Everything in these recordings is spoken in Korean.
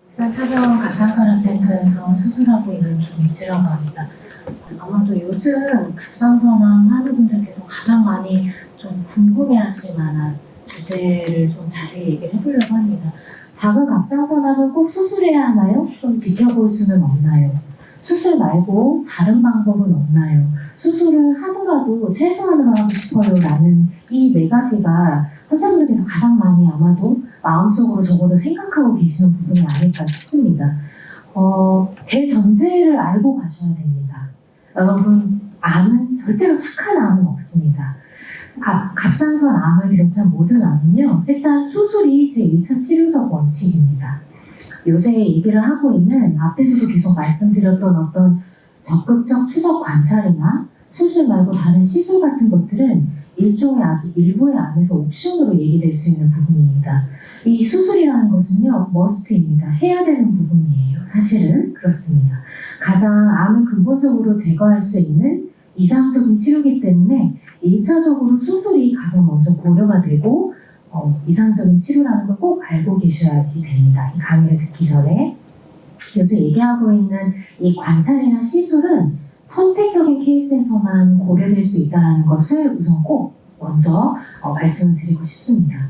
일산 차병원 갑상선암센터에서 수술하고 있는 조미지라고 합니다. 아마도 요즘 갑상선암 하는 분들께서 가장 많이 좀 궁금해하실 만한 주제를 좀 자세히 얘기를 해보려고 합니다. 작은 갑상선암은 꼭 수술해야 하나요? 좀 지켜볼 수는 없나요? 수술 말고 다른 방법은 없나요? 수술을 하더라도 최소한으로 하고 싶어요 라는 이 네 가지가 환자분들께서 가장 많이 아마도 마음속으로 적어도 생각하고 계시는 부분이 아닐까 싶습니다. 대전제를 알고 가셔야 됩니다. 여러분, 암은 절대로 착한 암은 없습니다. 갑상선 암을 비롯한 모든 암은요, 일단 수술이 제1차 치료적 원칙입니다. 요새 얘기를 하고 있는 앞에서도 계속 말씀드렸던 어떤 적극적 추적 관찰이나 수술 말고 다른 시술 같은 것들은 일종의 아주 일부의 암에서 옵션으로 얘기될 수 있는 부분입니다. 이 수술이라는 것은요, 머스트입니다. 해야 되는 부분이에요. 사실은 그렇습니다. 가장 암을 근본적으로 제거할 수 있는 이상적인 치료이기 때문에 1차적으로 수술이 가장 먼저 고려가 되고 이상적인 치료라는 걸 꼭 알고 계셔야지 됩니다. 이 강의를 듣기 전에. 요새 얘기하고 있는 이 관찰이나 시술은 선택적인 케이스에서만 고려될 수 있다는 것을 우선 꼭 먼저 말씀을 드리고 싶습니다.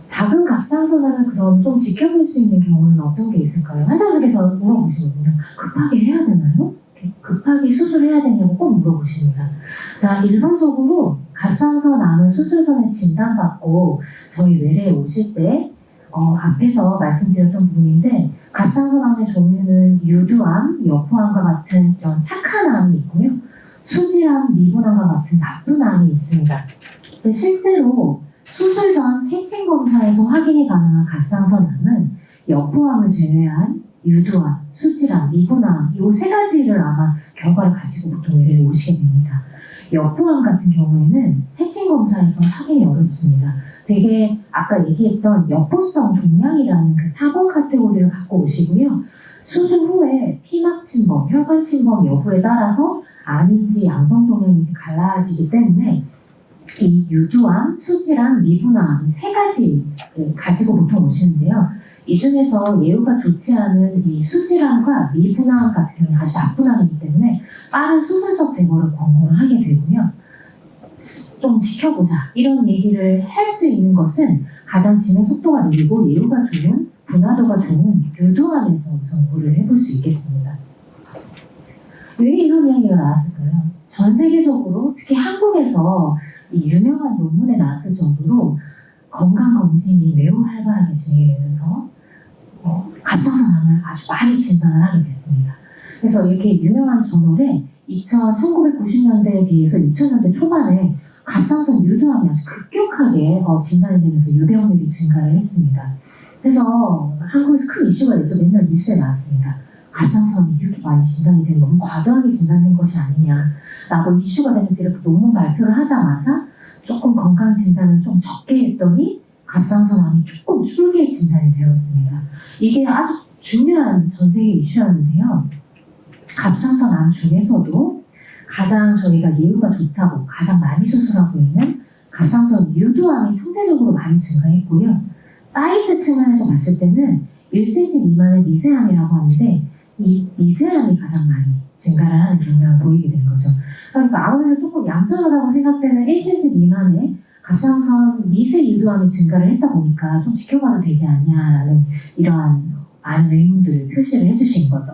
작은 갑상선암을 그럼 좀 지켜볼 수 있는 경우는 어떤 게 있을까요? 환자분께서 물어보시거든요. 급하게 해야 되나요? 급하게 수술해야 되냐고 꼭 물어보십니다. 자, 일반적으로 갑상선암을 수술 전에 진단받고 저희 외래에 오실 때 앞에서 말씀드렸던 부분인데 갑상선암의 종류는 유두암, 여포암과 같은 이런 착한 암이 있고요. 수질암, 미분암과 같은 나쁜 암이 있습니다. 근데 실제로 수술 전 세친 검사에서 확인이 가능한 갑상선암은 여포암을 제외한 유두암, 수질암, 미분암 이 세 가지를 아마 결과를 가지고 보통 외래에 오시게 됩니다. 여포암 같은 경우에는 세친 검사에서 확인이 어렵습니다. 되게 아까 얘기했던 여포성 종양이라는 그 4번 카테고리를 갖고 오시고요. 수술 후에 피막 침범, 혈관 침범 여부에 따라서 암인지 양성 종양인지 갈라지기 때문에 이 유두암, 수질암, 미분암 이 세 가지 가지고 보통 오시는데요. 이 중에서 예후가 좋지 않은 이 수질암과 미분암 같은 경우는 아주 나쁜 암이기 때문에 빠른 수술적 제거를 권고를 하게 되고요. 좀 지켜보자 이런 얘기를 할 수 있는 것은 가장 진행 속도가 느리고 예후가 좋은, 분화도가 좋은 유두암에서 우선 고려를 해볼 수 있겠습니다. 왜 이런 이야기가 나왔을까요? 전 세계적으로 특히 한국에서 이 유명한 논문에 나왔을 정도로 건강검진이 매우 활발하게 진행되면서 갑상선암을 아주 많이 진단을 하게 됐습니다. 그래서 이렇게 유명한 저널에 1990년대에 비해서 2000년대 초반에 갑상선 유두암이 아주 급격하게 진단이 되면서 유병률이 증가를 했습니다. 그래서 한국에서 큰 이슈가 됐죠. 맨날 뉴스에 나왔습니다. 갑상선암이 이렇게 많이 진단이 되면 너무 과도하게 진단된 것이 아니냐라고 이슈가 되면서 이렇게 논문 발표를 하자마자 조금 건강 진단을 좀 적게 했더니 갑상선암이 조금 줄게 진단이 되었습니다. 이게 아주 중요한 전 세계 이슈였는데요. 갑상선암 중에서도 가장 저희가 예후가 좋다고 가장 많이 수술하고 있는 갑상선 유두암이 상대적으로 많이 증가했고요. 사이즈 측면에서 봤을 때는 1cm 미만의 미세암이라고 하는데 이 미세암이 가장 많이 증가를 하는 경향을 보이게 된 거죠. 그러니까 아무래도 조금 얌전하다고 생각되는 1cm 미만의 갑상선 미세 유두암이 증가를 했다 보니까 좀 지켜봐도 되지 않냐라는 이러한 많은 의문들을 표시를 해주신 거죠.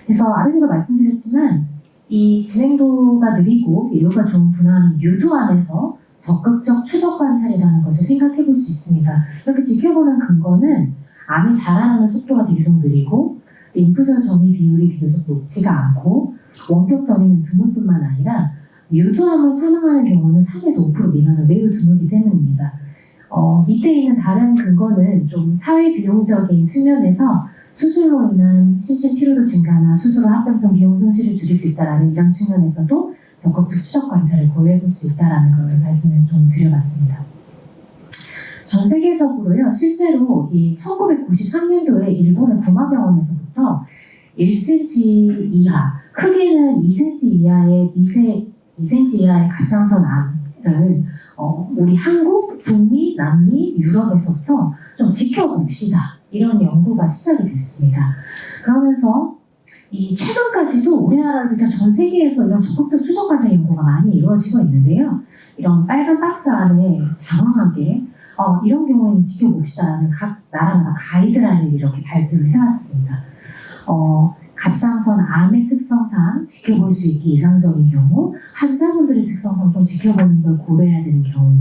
그래서 앞에서도 말씀드렸지만 이 진행도가 느리고 예후가 좋은 분화는 유두암에서 적극적 추적 관찰이라는 것을 생각해 볼 수 있습니다. 이렇게 지켜보는 근거는 암이 자라나는 속도가 비교적 느리고 림프절 점유 비율이 비교적 높지가 않고 원격 점유는 드물 뿐만 아니라 유두암으로 사망하는 경우는 3에서 5% 미만은 매우 드물기 때문입니다. 밑에 있는 다른 근거는 좀 사회 비용적인 측면에서 수술로 인한 심신 피로도 증가나 수술 후 합병성 비용 손실을 줄일 수 있다는 이런 측면에서도 적극적 추적 관찰을 고려해 볼 수 있다는 걸 말씀을 좀 드려봤습니다. 전 세계적으로요, 실제로 이 1993년도에 일본의 구마병원에서부터 1cm 이하, 크기는 2cm 이하의 2cm 이하의 갑상선암을 우리 한국, 북미, 남미, 유럽에서부터 좀 지켜봅시다 이런 연구가 시작이 됐습니다. 그러면서 이 최근까지도 우리나라를 비롯한 전 세계에서 이런 적극적 추적 관찰 연구가 많이 이루어지고 있는데요. 이런 빨간 박스 안에 장황하게 이런 경우에는 지켜봅시다라는 각 나라마다 가이드라인을 이렇게 발표를 해왔습니다. 갑상선 암의 특성상 지켜볼 수 있기 이상적인 경우, 환자분들의 특성상 좀 지켜보는 걸 고려해야 되는 경우,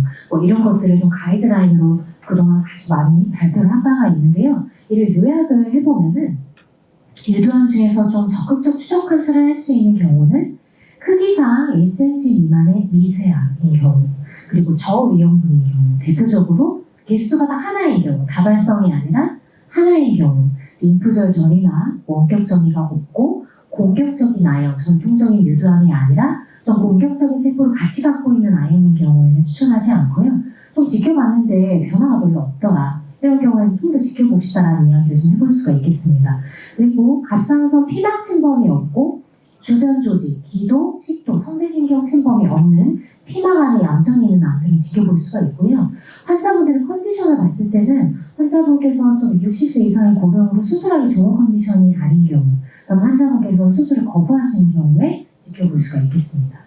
이런 것들을 좀 가이드라인으로 그동안 아주 많이 발표를 한 바가 있는데요. 이를 요약을 해보면은 유두암 중에서 좀 적극적 추적 관찰을 할 수 있는 경우는 크기상 1cm 미만의 미세암인 경우, 그리고 저위험군인 경우, 대표적으로 개수가 다 하나인 경우, 다발성이 아니라 하나인 경우, 림프절 전이나 원격 전이가 없고 공격적인 아형, 전통적인 유두암이 아니라 좀 공격적인 세포를 같이 갖고 있는 아형인 경우에는 추천하지 않고요. 좀 지켜봤는데 변화가 별로 없더라. 이런 경우에는 좀 더 지켜봅시다라는 이야기를 좀 해볼 수가 있겠습니다. 그리고 갑상선 피막 침범이 없고 주변 조직, 기도, 식도, 성대신경 침범이 없는 피막 안에 얌전히 있는 암들은 지켜볼 수가 있고요. 환자분들의 컨디션을 봤을 때는 환자분께서 좀 60세 이상의 고령으로 수술하기 좋은 컨디션이 아닌 경우, 그럼 환자분께서 수술을 거부하시는 경우에 지켜볼 수가 있겠습니다.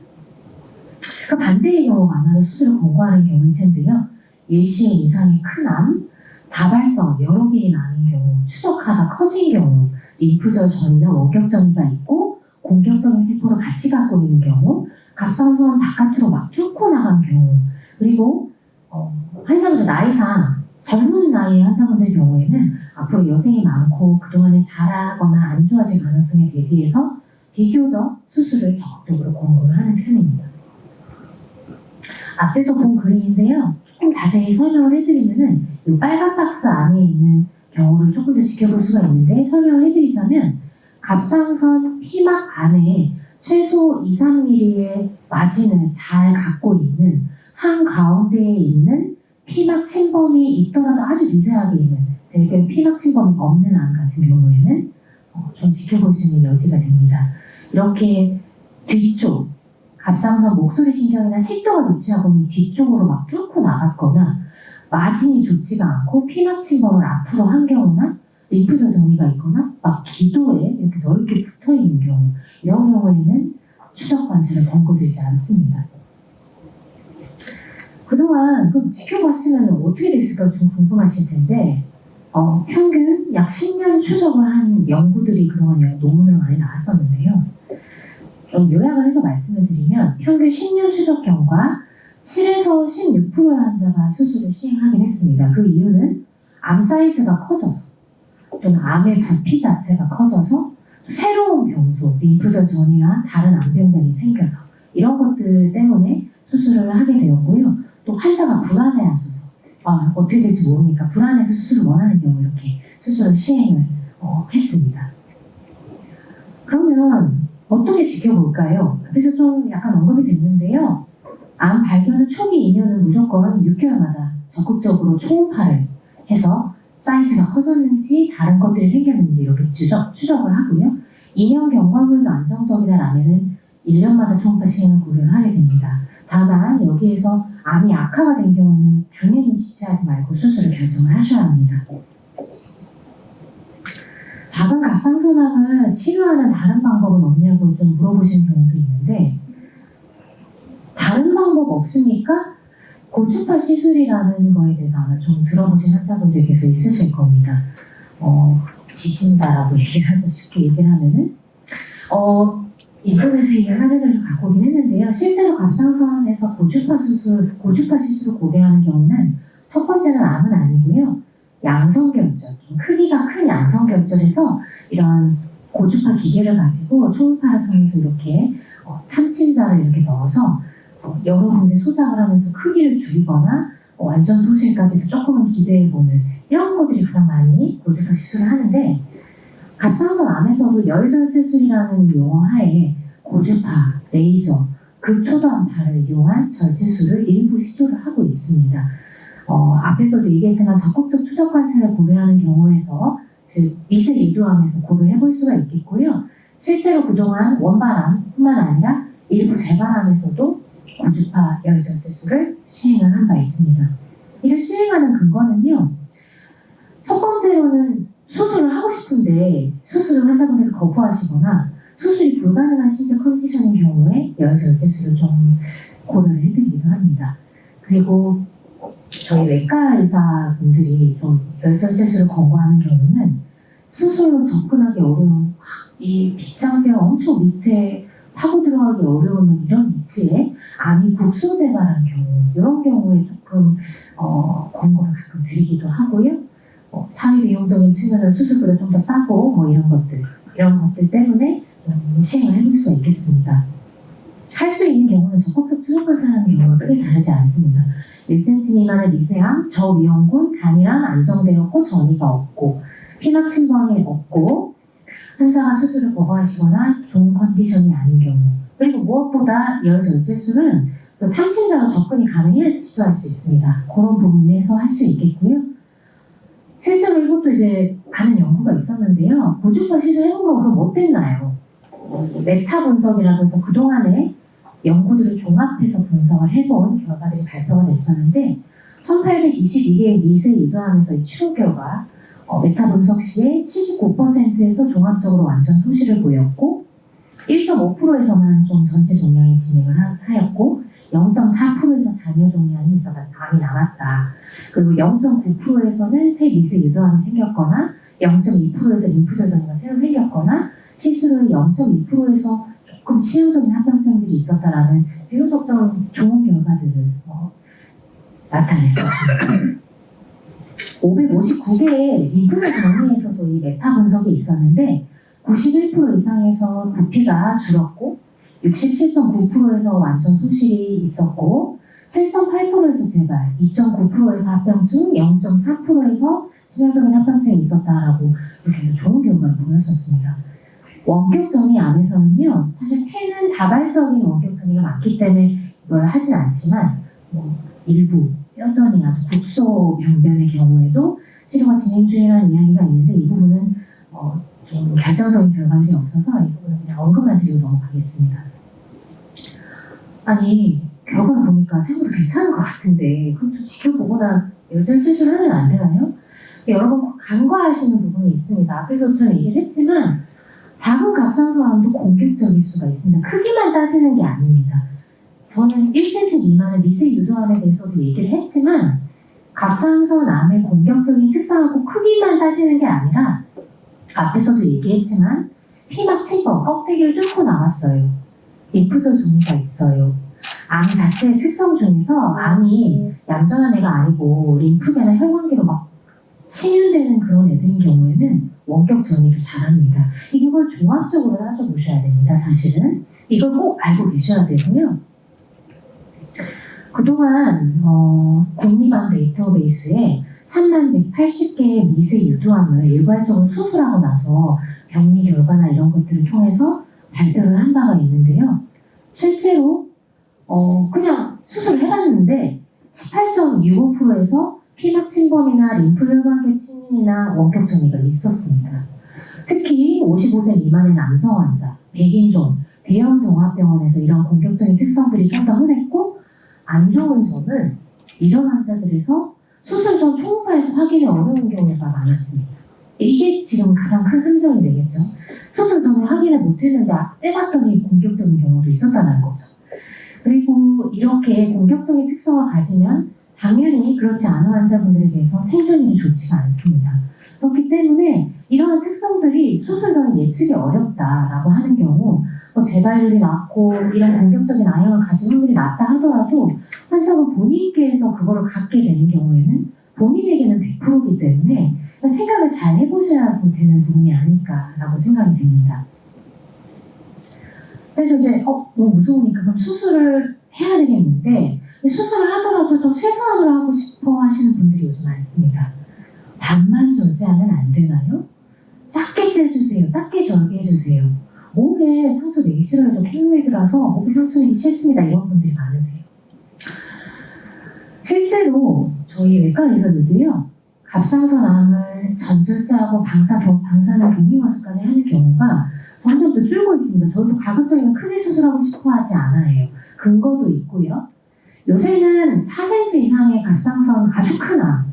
그 반대의 경우가 아마도 수술을 거부하는 경우일 텐데요. 일시행 이상의 큰 암, 다발성 여러 개의 암인 경우, 추적하다 커진 경우, 림프절 전이나 원격 전이가 있고 공격적인 세포를 같이 갖고 있는 경우, 갑상선 바깥으로 막 뚫고 나간 경우, 그리고 환자분들 나이상 젊은 나이의 환자분들 경우에는 앞으로 여생이 많고 그동안에 잘하거나 안 좋아질 가능성에 대비해서 비교적 수술을 적극적으로 권고를 하는 편입니다. 앞에서 본 그림인데요. 조금 자세히 설명을 해드리면은 이 빨간 박스 안에 있는 경우를 조금 더 지켜볼 수가 있는데, 설명을 해드리자면 갑상선 피막 안에 최소 2, 3mm의 마진을 잘 갖고 있는 한가운데에 있는 피막 침범이 있더라도 아주 미세하게 있는, 대개 피막 침범이 없는 암 같은 경우에는 좀 지켜볼 수 있는 여지가 됩니다. 이렇게 뒤쪽, 갑상선 목소리 신경이나 식도가 위치하고 있는 뒤쪽으로 막 뚫고 나갔거나 마진이 좋지가 않고 피막 침범을 앞으로 한 경우나 림프절 정리가 있거나 막 기도에 이렇게 넓게 붙어 있는 경우, 이런 경우에는 추적 관찰을 권고되지 않습니다. 그동안 그럼 지켜봤으면 어떻게 됐을까 좀 궁금하실 텐데, 평균 약 10년 추적을 한 연구들이 그동안 논문으로 많이 나왔었는데요. 좀 요약을 해서 말씀을 드리면 평균 10년 추적 경과 7에서 16%의 환자가 수술을 시행하긴 했습니다. 그 이유는 암 사이즈가 커져서, 또는 암의 부피 자체가 커져서, 새로운 병소, 림프절 전이나 다른 암병변이 생겨서 이런 것들 때문에 수술을 하게 되었고요. 또 환자가 불안해하셔서 어떻게 될지 모르니까 불안해서 수술을 원하는 경우 이렇게 수술을 시행을 했습니다. 그러면 어떻게 지켜볼까요? 그래서 좀 약간 언급이 됐는데요. 암 발견 후 초기 2년은 무조건 6개월마다 적극적으로 초음파를 해서 사이즈가 커졌는지 다른 것들이 생겼는지 이렇게 추적을 하고요. 2년 경과물도 안정적이다라면은 1년마다 초음파 시행을 고려를 하게 됩니다. 다만 여기에서 암이 악화가 된 경우는 당연히 지체하지 말고 수술을 결정을 하셔야 합니다. 작은 갑상선암을 치료하는 다른 방법은 없냐고 좀 물어보시는 경우도 있는데, 다른 방법 없습니까? 고주파 시술이라는 거에 대해서 아마 좀 들어보신 환자분들께서 있으실 겁니다. 지진다라고 얘기를 하죠. 쉽게 얘기를 하면은. 인터넷에 있는 사진을 갖고 오긴 했는데요. 실제로 갑상선에서 고주파 시술을 고려하는 경우는 첫 번째는 암은 아니고요. 양성결절, 좀 크기가 큰 양성결절에서 이런 고주파 기계를 가지고 초음파를 통해서 이렇게 탐침자를 이렇게 넣어서 여러 군데 소장을 하면서 크기를 줄이거나 완전 소실까지도 조금은 기대해보는 이런 것들이 가장 많이 고주파 시술을 하는데, 갑상선 암에서도 열절제술이라는 용어 하에 고주파, 레이저, 극초도암파를 이용한 절제술을 일부 시도를 하고 있습니다. 앞에서도 얘기했지만 적극적 추적 관찰을 고려하는 경우에서, 즉 미세 유두암에서 고려해볼 수가 있겠고요. 실제로 그동안 원반암뿐만 아니라 일부 재반암에서도 고주파 열절제술을 시행을 한 바 있습니다. 이를 시행하는 근거는요, 첫 번째로는 수술을 하고 싶은데 수술을 환자분께서 거부하시거나 수술이 불가능한 신체 컨디션인 경우에 열절제술을 좀 고려를 해드리기도 합니다. 그리고 저희 외과 의사분들이 좀 열절제술을 권고하는 경우는 수술로 접근하기 어려운 이 빗장뼈 엄청 밑에 파고 들어가기 어려운 이런 위치에 암이 국소재발한 경우 이런 경우에 조금 권고를 가끔 드리기도 하고요. 사회 비용적인 측면으로 수술비가 좀 더 싸고 이런 것들 때문에 좀 시행을 해볼 수 있겠습니다. 할 수 있는 경우는 적극적 추적한 사람의 경우가 크게 다르지 않습니다. 1cm 미만의 미세암, 저위험군, 단일암 안정되었고 전이가 없고 피막 침범이 없고 환자가 수술을 거부하시거나 좋은 컨디션이 아닌 경우 그리고 무엇보다 열절제술은 탐침자로 접근이 가능해야지 시도할 수 있습니다. 그런 부분에서 할 수 있겠고요. 실제로 이것도 이제 많은 연구가 있었는데요. 고주파 시술해본 거 그럼 어땠나요? 메타 분석이라고 해서 그동안에 연구들을 종합해서 분석을 해본 결과들이 발표가 됐었는데 1822개의 미세 유도암에서의 추후 결과 메타 분석 시에 79%에서 종합적으로 완전 소실을 보였고 1.5%에서만 좀 전체 종양이 진행을 하였고 0.4%에서 잔여 종양이 있어서 암이 남았다. 그리고 0.9%에서는 새 미세 유도암이 생겼거나 0.2%에서 림프절전이가 새로 생겼거나 실수로 0.2%에서 조금 치명적인 합병증들이 있었다라는 비교적 좀 좋은 결과들을 나타냈었습니다. 559개의 림프절 정리에서도 이 메타 분석이 있었는데 91% 이상에서 부피가 줄었고 67.9%에서 완전 소실이 있었고 7.8%에서 재발, 2.9%에서 합병증, 0.4%에서 치명적인 합병증이 있었다라고 이렇게 좋은 결과를 보였었습니다. 원격정리 암에서는요, 사실 폐는 다발적인 원격정리가 많기 때문에 이걸 하진 않지만 일부 뼈전이 아주 국소 병변의 경우에도 치료가 진행 중이라는 이야기가 있는데 이 부분은 좀 결정적인 결과들이 없어서 이 부분은 그냥 언급만 드리고 넘어가겠습니다. 아니 결과를 보니까 생각보다 괜찮은 것 같은데 그럼 좀 지켜보거나 열절제술을 하면 안 되나요? 여러분 간과하시는 부분이 있습니다. 앞에서 좀 얘기를 했지만 작은 갑상선암도 공격적일 수가 있습니다. 크기만 따지는 게 아닙니다. 저는 1cm 미만의 미세 유도암에 대해서도 얘기를 했지만 갑상선암의 공격적인 특성하고 크기만 따지는 게 아니라 앞에서도 얘기했지만 피막 침범, 껍데기를 뚫고 나왔어요. 림프절 종이가 있어요. 암 자체의 특성 중에서 암이 얌전한 애가 아니고 림프계나 혈관계로 막 침윤되는 그런 애들인 경우에는 원격 전이도 잘합니다. 이걸 종합적으로 따져보셔야 됩니다. 사실은 이걸 꼭 알고 계셔야 되고요. 그동안 국립암 데이터베이스에 3180개의 미세 유두암을 일괄적으로 수술하고 나서 병리 결과나 이런 것들을 통해서 발표를 한 바가 있는데요. 실제로 그냥 수술을 해봤는데 18.65%에서 피막 침범이나 림프혈관계 침윤이나 원격 전이가 있었습니다. 특히 55세 미만의 남성 환자, 백인종, 대형 종합병원에서 이런 공격적인 특성들이 좀 더 흔했고 안 좋은 점은 이런 환자들에서 수술 전 초음파에서 확인이 어려운 경우가 많았습니다. 이게 지금 가장 큰 함정이 되겠죠. 수술 전에 확인을 못했는데 빼봤더니 공격적인 경우도 있었다는 거죠. 그리고 이렇게 공격적인 특성을 가지면 당연히 그렇지 않은 환자분들에 대해서 생존율이 좋지가 않습니다. 그렇기 때문에 이러한 특성들이 수술 전에 예측이 어렵다라고 하는 경우 재발률이 낮고 이런 공격적인 아형을 가진 확률이 낮다 하더라도 환자가 본인께서 그거를 갖게 되는 경우에는 본인에게는 100%이기 때문에 생각을 잘 해보셔야 되는 부분이 아닐까라고 생각이 듭니다. 그래서 이제 너무 무서우니까 그럼 수술을 해야 되겠는데 수술을 하더라도 좀 최소한으로 하고 싶어 하시는 분들이 요즘 많습니다. 반만 절제하면 안 되나요? 작게 째주세요. 작게 절개해주세요. 목에 상처 내기 싫어요. 저 캔로이드라서 목에 상처 내기 싫습니다. 이런 분들이 많으세요. 실제로 저희 외과 의사들도요. 갑상선암을 전절제하고 방사능 동의마술까지 하는 경우가 점점 더 줄고 있습니다. 저도 가급적이면 크게 수술하고 싶어 하지 않아요. 근거도 있고요. 요새는 4cm 이상의 갑상선 아주 큰 암,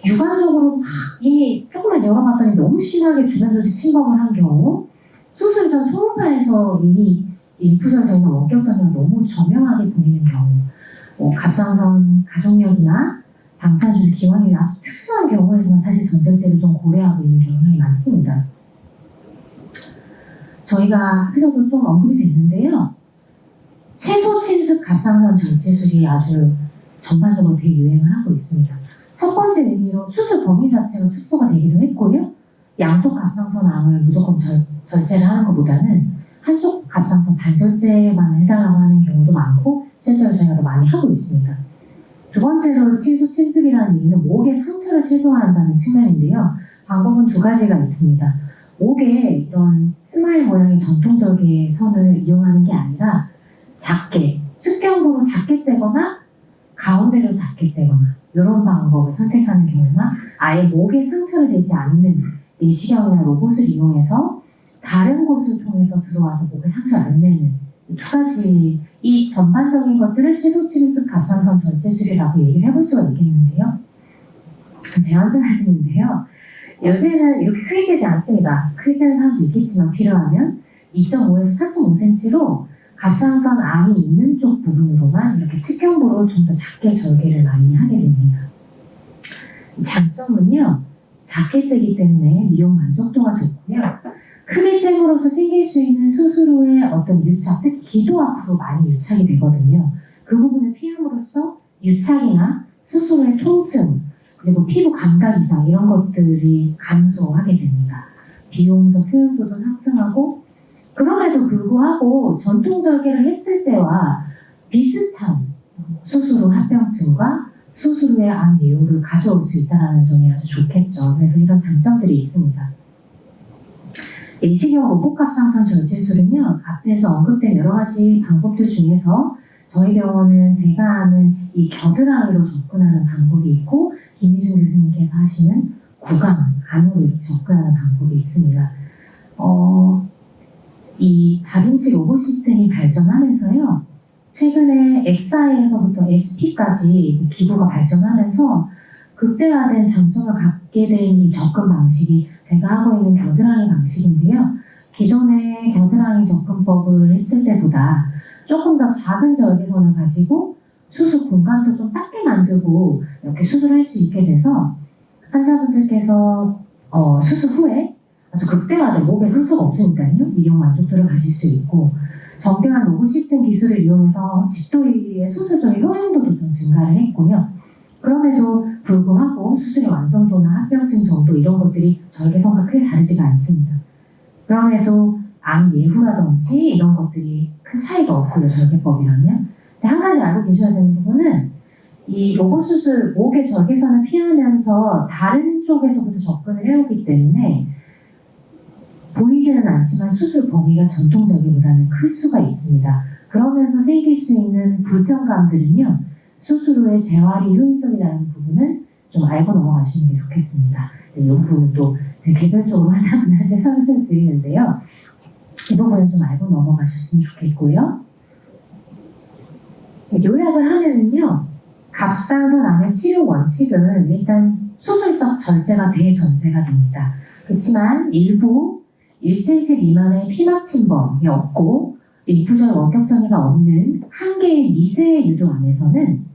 육안적으로 막 이미 조금만 열어봤더니 너무 심하게 주변 조직 침범을 한 경우, 수술 전 초음파에서 이미 림프절전이나 원격전이가 너무 저명하게 보이는 경우, 갑상선 가족력이나 방사선 기관이 아주 특수한 경우에서는 사실 전절제를 좀 고려하고 있는 경우가 많습니다. 저희가 앞에서도 좀 언급이 됐는데요. 최소 침습 갑상선 절제술이 아주 전반적으로 되게 유행을 하고 있습니다. 첫 번째 의미로 수술 범위 자체가 축소가 되기도 했고요. 양쪽 갑상선 암을 무조건 절제를 하는 것보다는 한쪽 갑상선 반절제만 해달라고 하는 경우도 많고 실제로 저희가 더 많이 하고 있습니다. 두 번째로 최소 침습이라는 얘기는 목의 상처를 최소화한다는 측면인데요. 방법은 두 가지가 있습니다. 목에 이런 스마일 모양의 전통절개 선을 이용하는 게 아니라 작게, 측경부로 작게 째거나 가운데로 작게 째거나 이런 방법을 선택하는 경우나 아예 목에 상처를 내지 않는 내시경이나 로봇을 이용해서 다른 곳을 통해서 들어와서 목에 상처를 안 내는 두 가지 이 전반적인 것들을 최소 침습 갑상선 절제술이라고 얘기를 해볼 수가 있겠는데요. 제 환자 사진인데요. 요새는 이렇게 크게 째지 않습니다. 크게 째는 사람도 있겠지만 필요하면 2.5에서 4.5cm로 갑상선 암이 있는 쪽 부분으로만 이렇게 측경부로 좀 더 작게 절개를 많이 하게 됩니다. 장점은요, 작게 째기 때문에 미용 만족도가 좋고요. 크게 잼으로써 생길 수 있는 수술 후에 어떤 유착, 특히 기도 앞으로 많이 유착이 되거든요. 그 부분을 피함으로써 유착이나 수술 후의 통증, 그리고 피부 감각 이상 이런 것들이 감소하게 됩니다. 비용적 효용도도 상승하고 그럼에도 불구하고 전통절개를 했을 때와 비슷한 수술 후 합병증과 수술 후의 암 예후를 가져올 수 있다는 점이 아주 좋겠죠. 그래서 이런 장점들이 있습니다. 내시경 로봇갑상선 절제술은요, 앞에서 언급된 여러 가지 방법들 중에서 저희 병원은 제가 아는 이 겨드랑이로 접근하는 방법이 있고 김희준 교수님께서 하시는 구강, 안으로 접근하는 방법이 있습니다. 이 다빈치 로봇 시스템이 발전하면서요, 최근에 XI에서부터 SP까지 기구가 발전하면서 극대화된 장점을 갖게 된 이 접근 방식이 제가 하고 있는 겨드랑이 방식인데요. 기존의 겨드랑이 접근법을 했을 때보다 조금 더 작은 절개선을 가지고 수술 공간도 좀 작게 만들고 이렇게 수술할 수 있게 돼서 환자분들께서 수술 후에 아주 극대화된 목에 상처가 없으니까요. 미용 만족도를 가질 수 있고 정교한 로봇 시스템 기술을 이용해서 집도의의 수술적인 효용도도 좀 증가를 했고요. 그럼에도 불구하고 수술의 완성도나 합병증 정도 이런 것들이 절개선과 크게 다르지가 않습니다. 그럼에도 암 예후라든지 이런 것들이 큰 차이가 없고요. 절개법이라면. 근데 한 가지 알고 계셔야 되는 부분은 이 로봇 수술 목의 절개선을 피하면서 다른 쪽에서부터 접근을 해오기 때문에 보이지는 않지만 수술 범위가 전통 절개보다는 클 수가 있습니다. 그러면서 생길 수 있는 불편감들은요, 수술 후에 재활이 효율적이라는 부분은 좀 알고 넘어가시는 게 좋겠습니다. 이 부분은 또 개별적으로 환자분한테 설명을 드리는데요. 이 부분은 좀 알고 넘어가셨으면 좋겠고요. 요약을 하면은요, 갑상선 암의 치료 원칙은 일단 수술적 절제가 대전제가 됩니다. 그렇지만 일부 1cm 미만의 피막 침범이 없고 림프절 원격전이가 없는 한 개의 미세 유도암에서는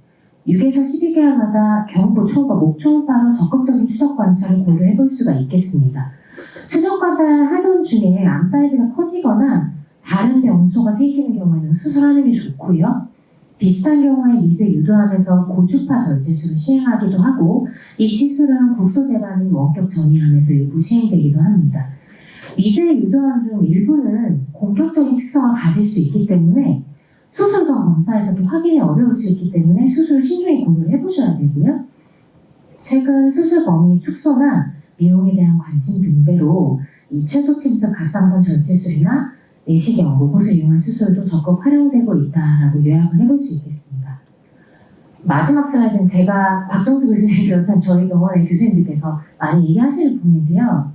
6에서 12개월마다 경부 초음파, 목 초음파로 적극적인 추적 관찰을 고려해 볼 수가 있겠습니다. 추적 관찰을 하던 중에 암 사이즈가 커지거나 다른 병소가 생기는 경우에는 수술하는 게 좋고요. 비슷한 경우에 미세 유도암에서 고주파 절제술을 시행하기도 하고 이 시술은 국소 재반인 원격 전이암에서 일부 시행되기도 합니다. 미세 유도암 중 일부는 공격적인 특성을 가질 수 있기 때문에 수술 전 검사에서도 확인이 어려울 수 있기 때문에 수술을 신중히 고려를 해보셔야 되고요. 최근 수술 범위 축소나 미용에 대한 관심 등대로 이 최소 침습 갑상선 절제술이나 내시경, 로봇을 이용한 수술도 적극 활용되고 있다라고 요약을 해볼 수 있겠습니다. 마지막 슬라이드는 제가 박정수 교수님을 비롯한 저희 병원의 교수님들께서 많이 얘기하시는 부분인데요.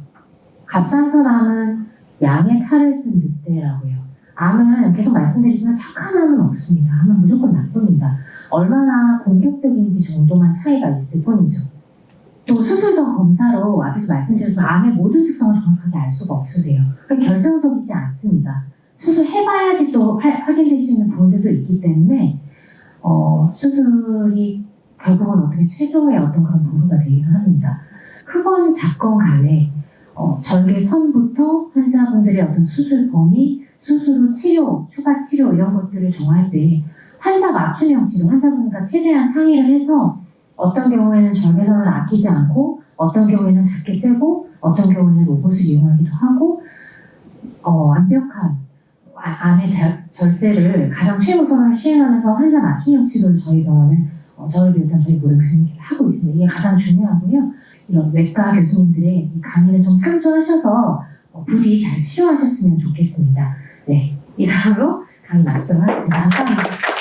갑상선암은 양의 탈을 쓴 늑대라고요. 암은 계속 말씀드리지만 착한 암은 없습니다. 암은 무조건 나쁩니다. 얼마나 공격적인지 정도만 차이가 있을 뿐이죠. 또 수술 전 검사로 앞에서 말씀드렸지만 암의 모든 특성을 정확하게 알 수가 없으세요. 그러니까 결정적이지 않습니다. 수술해봐야지 또 확인될 수 있는 부분들도 있기 때문에 수술이 결국은 어떻게 최종의 어떤 그런 보루가 되기도 합니다. 크건 작건 간에 절개선부터 환자분들의 어떤 수술 범위, 수술 후 치료, 추가 치료 이런 것들을 정할 때 환자 맞춤형 치료, 환자분과 최대한 상의를 해서 어떤 경우에는 절개선을 아끼지 않고 어떤 경우에는 작게 째고 어떤 경우에는 로봇을 이용하기도 하고 완벽한 암의 절제를 가장 최우선으로 시행하면서 환자 맞춤형 치료를 저희 병원은 저를 비롯한 저희 모든 교수님께서 하고 있습니다. 이게 가장 중요하고요. 이런 외과 교수님들의 이 강의를 좀 참조하셔서 부디 잘 치료하셨으면 좋겠습니다. 네, 이상으로 강의 마치도록 하겠습니다. 감사합니다.